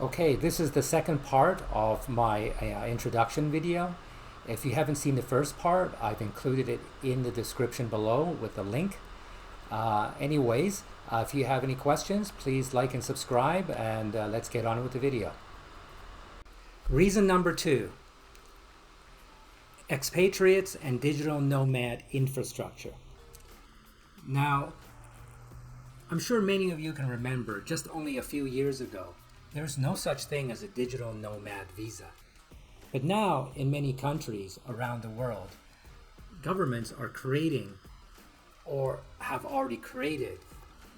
Okay, this is the second part of my introduction video. If you haven't seen the first part, I've included it in the description below with the link. If you have any questions, please like and subscribe, and let's get on with the video. Reason number 2, expatriates and digital nomad infrastructure. Now, I'm sure many of you can remember just only a few years ago, there's no such thing as a digital nomad visa. But now, in many countries around the world, governments are creating or have already created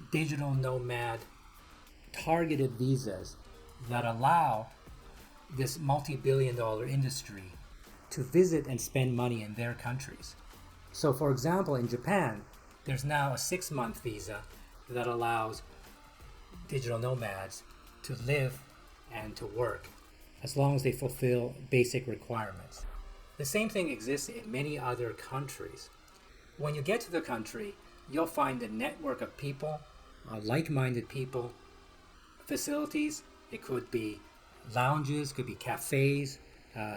digital nomad targeted visas that allow this multi-billion-dollar industry to visit and spend money in their countries. So, for example, in Japan, there's now a 6-month visa that allows digital nomads to live and to work as long as they fulfill basic requirements. The same thing exists in many other countries. When you get to the country, you'll find a network of people, like-minded people, facilities. It could be lounges, could be cafes,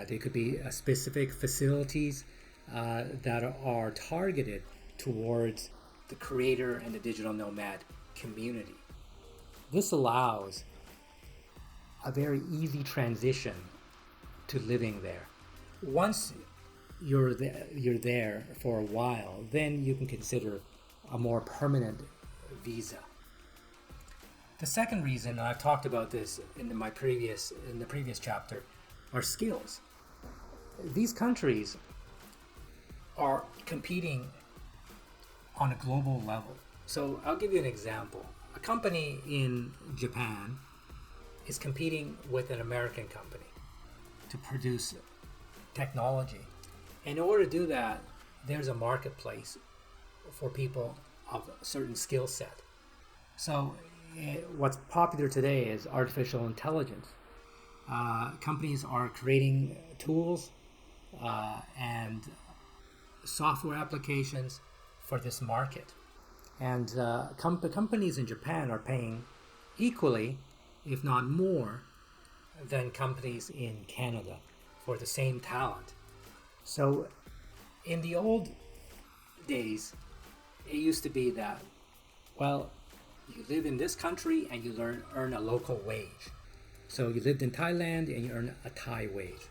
they could be specific facilities that are targeted towards the creator and the digital nomad community. This allows a very easy transition to living there. Once you're there for a while, then you can consider a more permanent visa. The second reason, and I've talked about this in the previous chapter, are skills. These countries are competing on a global level. So I'll give you an example. A company in Japan is competing with an American company to produce technology. In order to do that, there's a marketplace for people of a certain skill set. So what's popular today is artificial intelligence. Companies are creating tools and software applications for this market. And companies in Japan are paying equally, if not more, than companies in Canada for the same talent. So in the old days, it used to be that, well, you live in this country and you earn a local wage. So you lived in Thailand and you earn a Thai wage.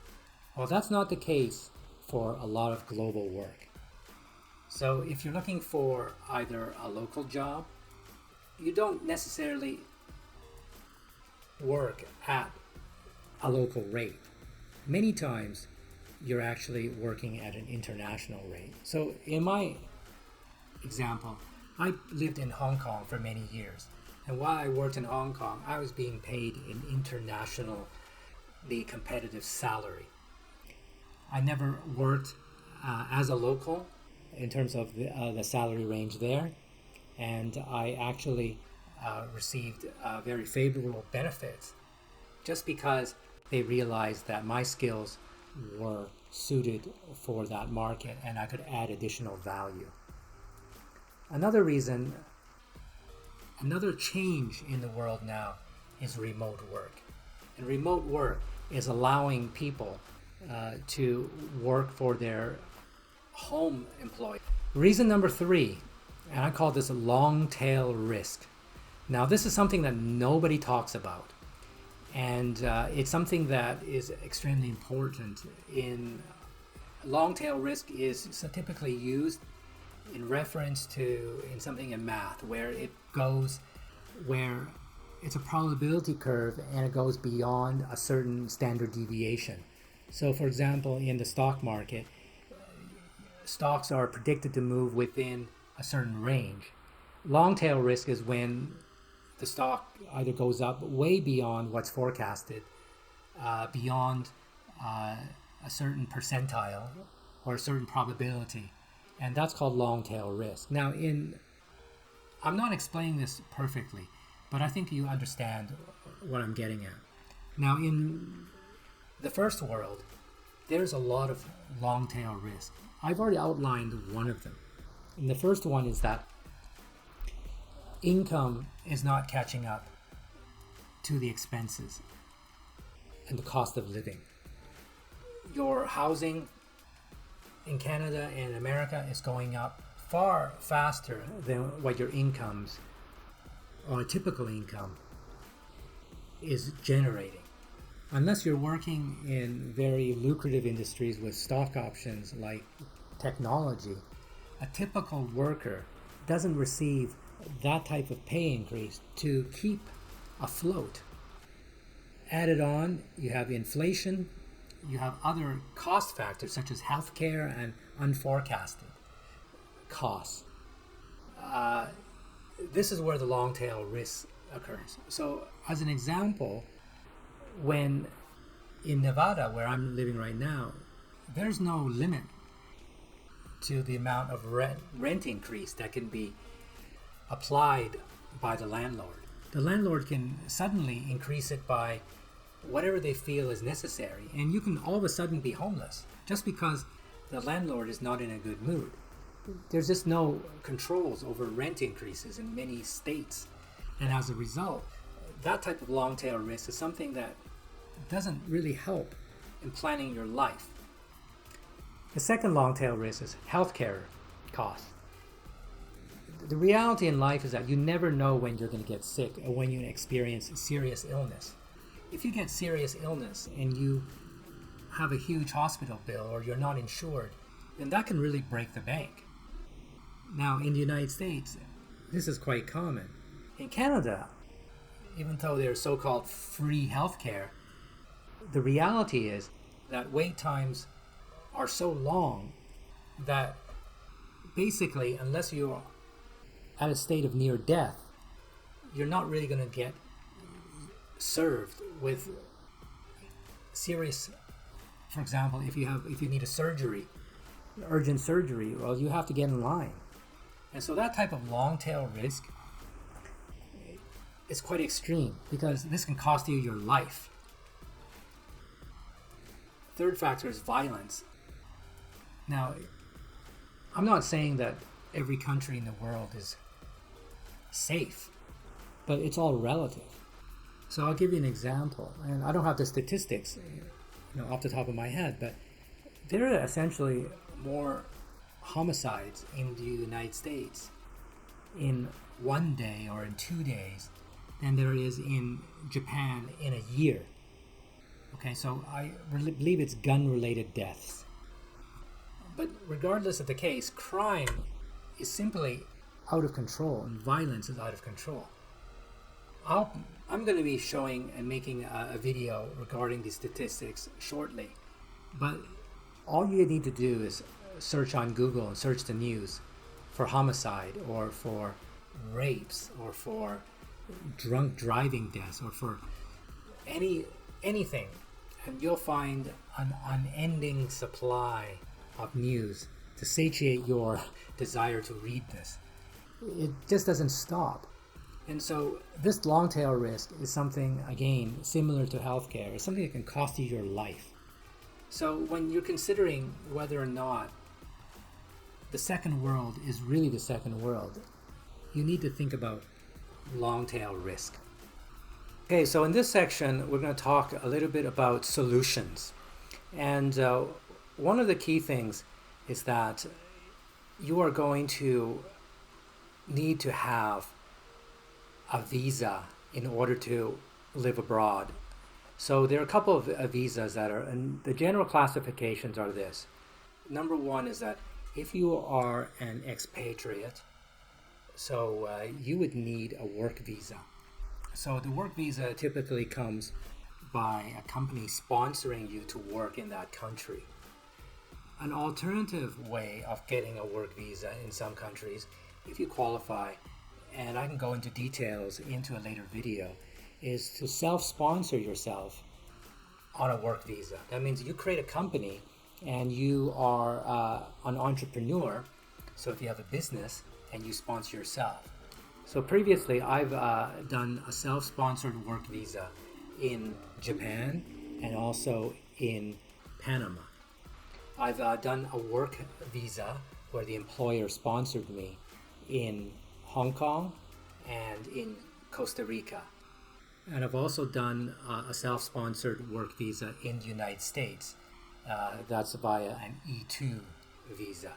Well, that's not the case for a lot of global work. So if you're looking for either a local job, you don't necessarily work at a local rate. Many times you're actually working at an international rate. So in my example, I lived in Hong Kong for many years. And while I worked in Hong Kong, I was being paid an internationally competitive salary. I never worked as a local in terms of the salary range there. And I actually received very favorable benefits just because they realized that my skills were suited for that market and I could add additional value. Another reason, another change in the world now is remote work. And remote work is allowing people to work for their home employee. Reason number 3, and I call this a long tail risk. Now, this is something that nobody talks about, and it's something that is extremely important. Long tail risk is typically used in reference to something in math, where it's a probability curve and it goes beyond a certain standard deviation. So, for example, in the stock market, stocks are predicted to move within a certain range. Long tail risk is when the stock either goes up way beyond what's forecasted, beyond a certain percentile or a certain probability, and that's called long tail risk. Now, I'm not explaining this perfectly, but I think you understand what I'm getting at. Now, in the first world, there's a lot of long tail risk. I've already outlined one of them. And the first one is that income is not catching up to the expenses. and the cost of living. Your housing in Canada and America is going up far faster than what your incomes or a typical income is generating. Unless you're working in very lucrative industries with stock options like technology, a typical worker doesn't receive that type of pay increase to keep afloat. Added on, you have inflation, you have other cost factors such as healthcare and unforecasted costs. This is where the long tail risk occurs. So, as an example, when in Nevada, where I'm living right now, there's no limit to the amount of rent increase that can be applied by the landlord. The landlord can suddenly increase it by whatever they feel is necessary, and you can all of a sudden be homeless just because the landlord is not in a good mood. There's just no controls over rent increases in many states, and as a result, that type of long tail risk is something that doesn't really help in planning your life. The second long tail risk is healthcare costs. The reality in life is that you never know when you're going to get sick or when you experience serious illness. If you get serious illness and you have a huge hospital bill or you're not insured, then that can really break the bank. Now, in the United States, this is quite common. In Canada, even though there's so-called free healthcare, the reality is that wait times are so long that basically, unless you're at a state of near death, you're not really going to get served with serious. For example, if you need a surgery, urgent surgery, well, you have to get in line. And so that type of long tail risk is quite extreme because this can cost you your life. Third factor is violence. Now, I'm not saying that every country in the world is safe, but it's all relative. So I'll give you an example, and I don't have the statistics, off the top of my head, but there are essentially more homicides in the United States in one day or in 2 days than there is in Japan in a year. Okay, so I believe it's gun-related deaths. But regardless of the case, crime is simply out of control and violence is out of control. I'm going to be showing and making a video regarding these statistics shortly. But all you need to do is search on Google and search the news for homicide or for rapes or for drunk driving deaths or for anything, and you'll find an unending supply of news to satiate your desire to read this. It just doesn't stop. And so this long tail risk is something, again, similar to healthcare. It's something that can cost you your life. So when you're considering whether or not the second world is really the second world, you need to think about long tail risk. Okay, so in this section, we're going to talk a little bit about solutions. And one of the key things is that you are going to need to have a visa in order to live abroad. So there are a couple of visas that are, and the general classifications are this. Number one is that if you are an expatriate, so you would need a work visa. So the work visa typically comes by a company sponsoring you to work in that country. An alternative way of getting a work visa in some countries, if you qualify, and I can go into details into a later video, is to self-sponsor yourself on a work visa. That means you create a company and you are an entrepreneur. So if you have a business and you sponsor yourself. So previously I've done a self-sponsored work visa in Japan and also in Panama. I've done a work visa where the employer sponsored me in Hong Kong and in Costa Rica. And I've also done a self-sponsored work visa in the United States. That's via an E2 visa.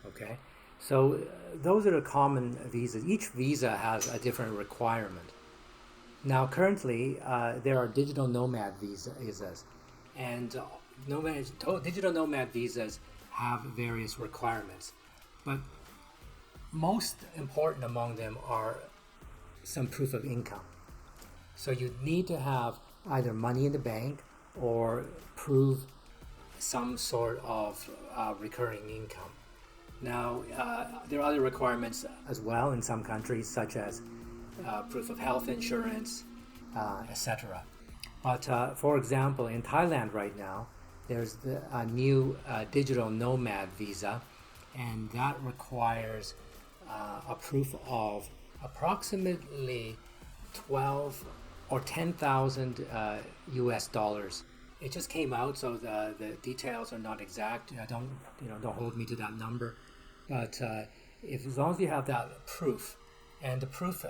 Okay, so those are the common visas. Each visa has a different requirement. Now, currently, there are digital nomad visas, and digital nomad visas have various requirements, but most important among them are some proof of income. So you need to have either money in the bank or prove some sort of recurring income. Now, there are other requirements as well in some countries, such as proof of health insurance, etc. But for example, in Thailand right now, there's a new digital nomad visa, and that requires a proof of approximately 12 or 10,000 US dollars. It just came out, so the details are not exact. Don't hold me to that number. But as long as you have that proof, and the proof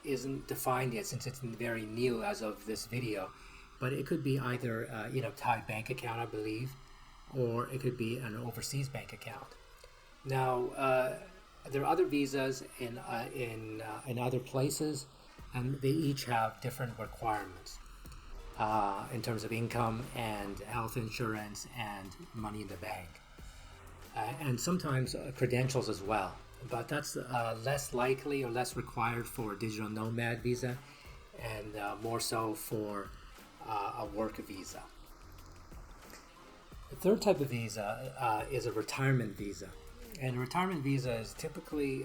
isn't defined yet since it's very new as of this video, but it could be either Thai bank account, I believe, or it could be an overseas bank account. Now, there are other visas in other places, and they each have different requirements in terms of income and health insurance and money in the bank. And sometimes credentials as well, but that's less likely or less required for a digital nomad visa, and more so for a work visa. The third type of visa is a retirement visa, and a retirement visa is typically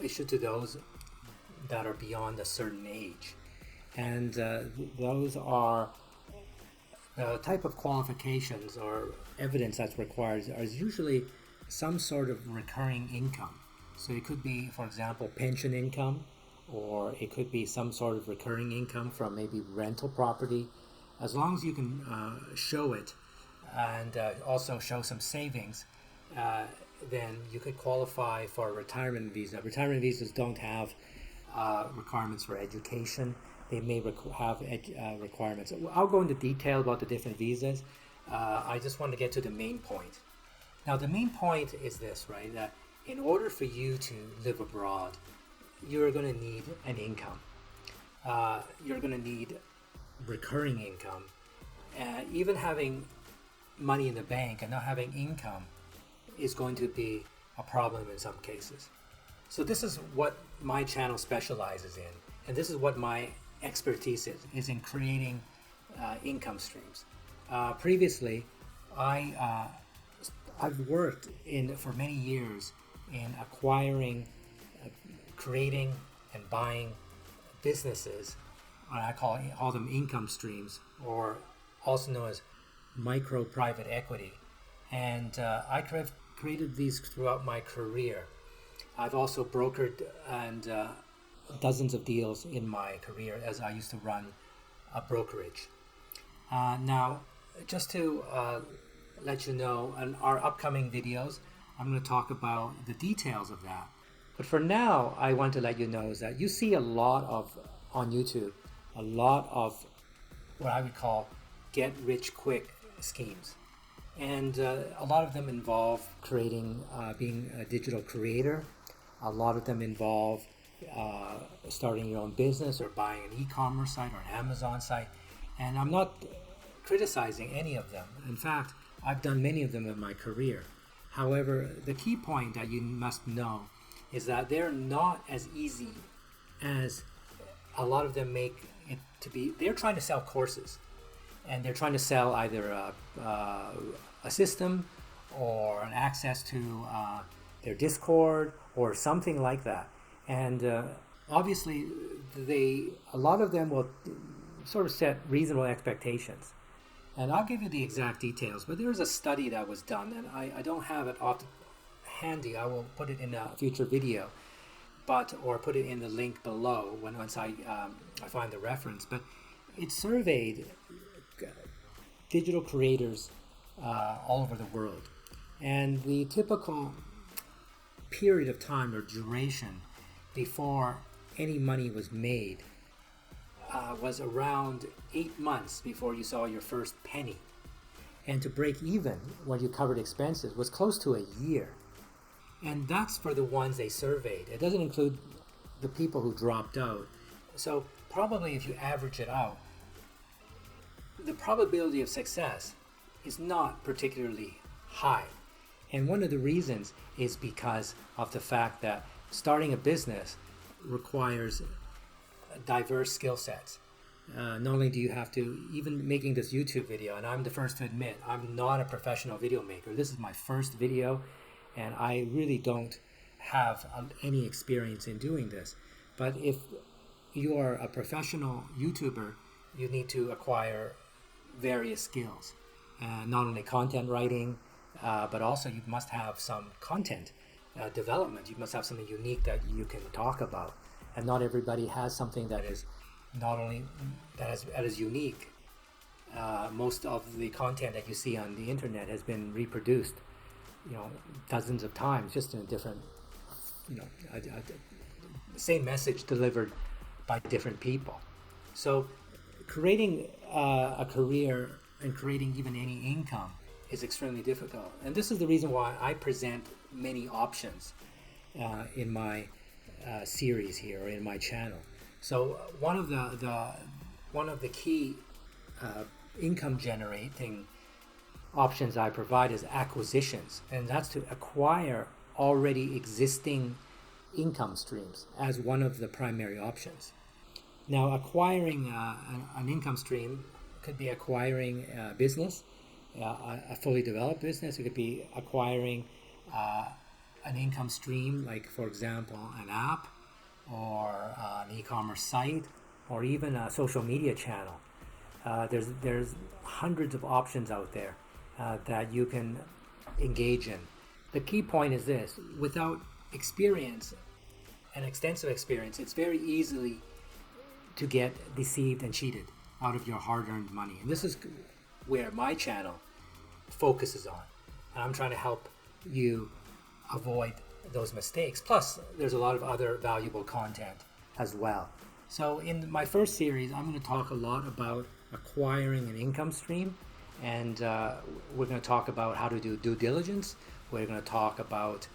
issued to those that are beyond a certain age, and those are the type of qualifications or evidence that's required is usually some sort of recurring income. So it could be, for example, pension income, or it could be some sort of recurring income from maybe rental property. As long as you can show it and also show some savings, then you could qualify for a retirement visa. Retirement visas don't have requirements for education. They may have requirements. I'll go into detail about the different visas. I just want to get to the main point. Now, the main point is this, right? That in order for you to live abroad, you're going to need an income. You're going to need recurring income. Even having money in the bank and not having income is going to be a problem in some cases. So this is what my channel specializes in, and this is what my expertise is in creating income streams. Previously, I've worked for many years in acquiring, creating, and buying businesses. I call them income streams, or also known as micro private equity. And I created these throughout my career. I've also brokered and dozens of deals in my career, as I used to run a brokerage. Now, just to let you know, in our upcoming videos, I'm going to talk about the details of that. But for now, I want to let you know is that you see on YouTube, a lot of what I would call get-rich-quick schemes. And a lot of them involve being a digital creator. A lot of them involve starting your own business or buying an e-commerce site or an Amazon site. And I'm not criticizing any of them. In fact, I've done many of them in my career. However, the key point that you must know is that they're not as easy as a lot of them make it to be. They're trying to sell courses, and they're trying to sell either a system or an access to their Discord or something like that. And obviously, a lot of them will sort of set reasonable expectations. And I'll give you the exact details, but there's a study that was done, and I don't have it handy. I will put it in a future video, or put it in the link below once I find the reference. But it surveyed digital creators all over the world, and the typical period of time or duration before any money was made was around 8 months before you saw your first penny. And to break even when you covered expenses was close to a year. And that's for the ones they surveyed. It doesn't include the people who dropped out. So probably if you average it out, the probability of success is not particularly high. And one of the reasons is because of the fact that starting a business requires diverse skill sets. Not only do you have to, even making this YouTube video, and I'm the first to admit, I'm not a professional video maker. This is my first video, and I really don't have any experience in doing this. But if you are a professional YouTuber, you need to acquire various skills. Not only content writing, but also you must have some content development. You must have something unique that you can talk about. And not everybody has something that is not only that is unique. Most of the content that you see on the internet has been reproduced, dozens of times, just in a different, the same message delivered by different people. So creating a career and creating even any income is extremely difficult. And this is the reason why I present many options in my series here, or in my channel. So one of the key income generating options I provide is acquisitions, and that's to acquire already existing income streams as one of the primary options. Now, acquiring an income stream could be acquiring a business, a fully developed business. It could be acquiring an income stream, like, for example, an app, or an e-commerce site, or even a social media channel. There's hundreds of options out there that you can engage in. The key point is this: without experience, and extensive experience, it's very easily to get deceived and cheated out of your hard-earned money. And this is where my channel focuses on. And I'm trying to help you avoid those mistakes. Plus, there's a lot of other valuable content as well. So in my first series, I'm going to talk a lot about acquiring an income stream, and we're going to talk about how to do due diligence. We're going to talk about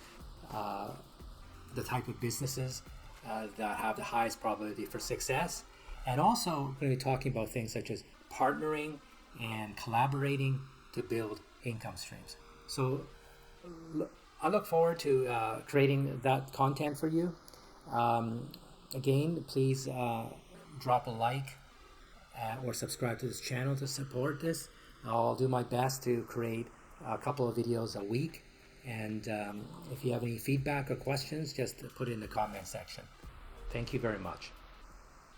the type of businesses that have the highest probability for success. And also, we're going to be talking about things such as partnering and collaborating to build income streams. So I look forward to creating that content for you. Again, please drop a like or subscribe to this channel to support this. I'll do my best to create a couple of videos a week. And if you have any feedback or questions, just put it in the comment section. Thank you very much.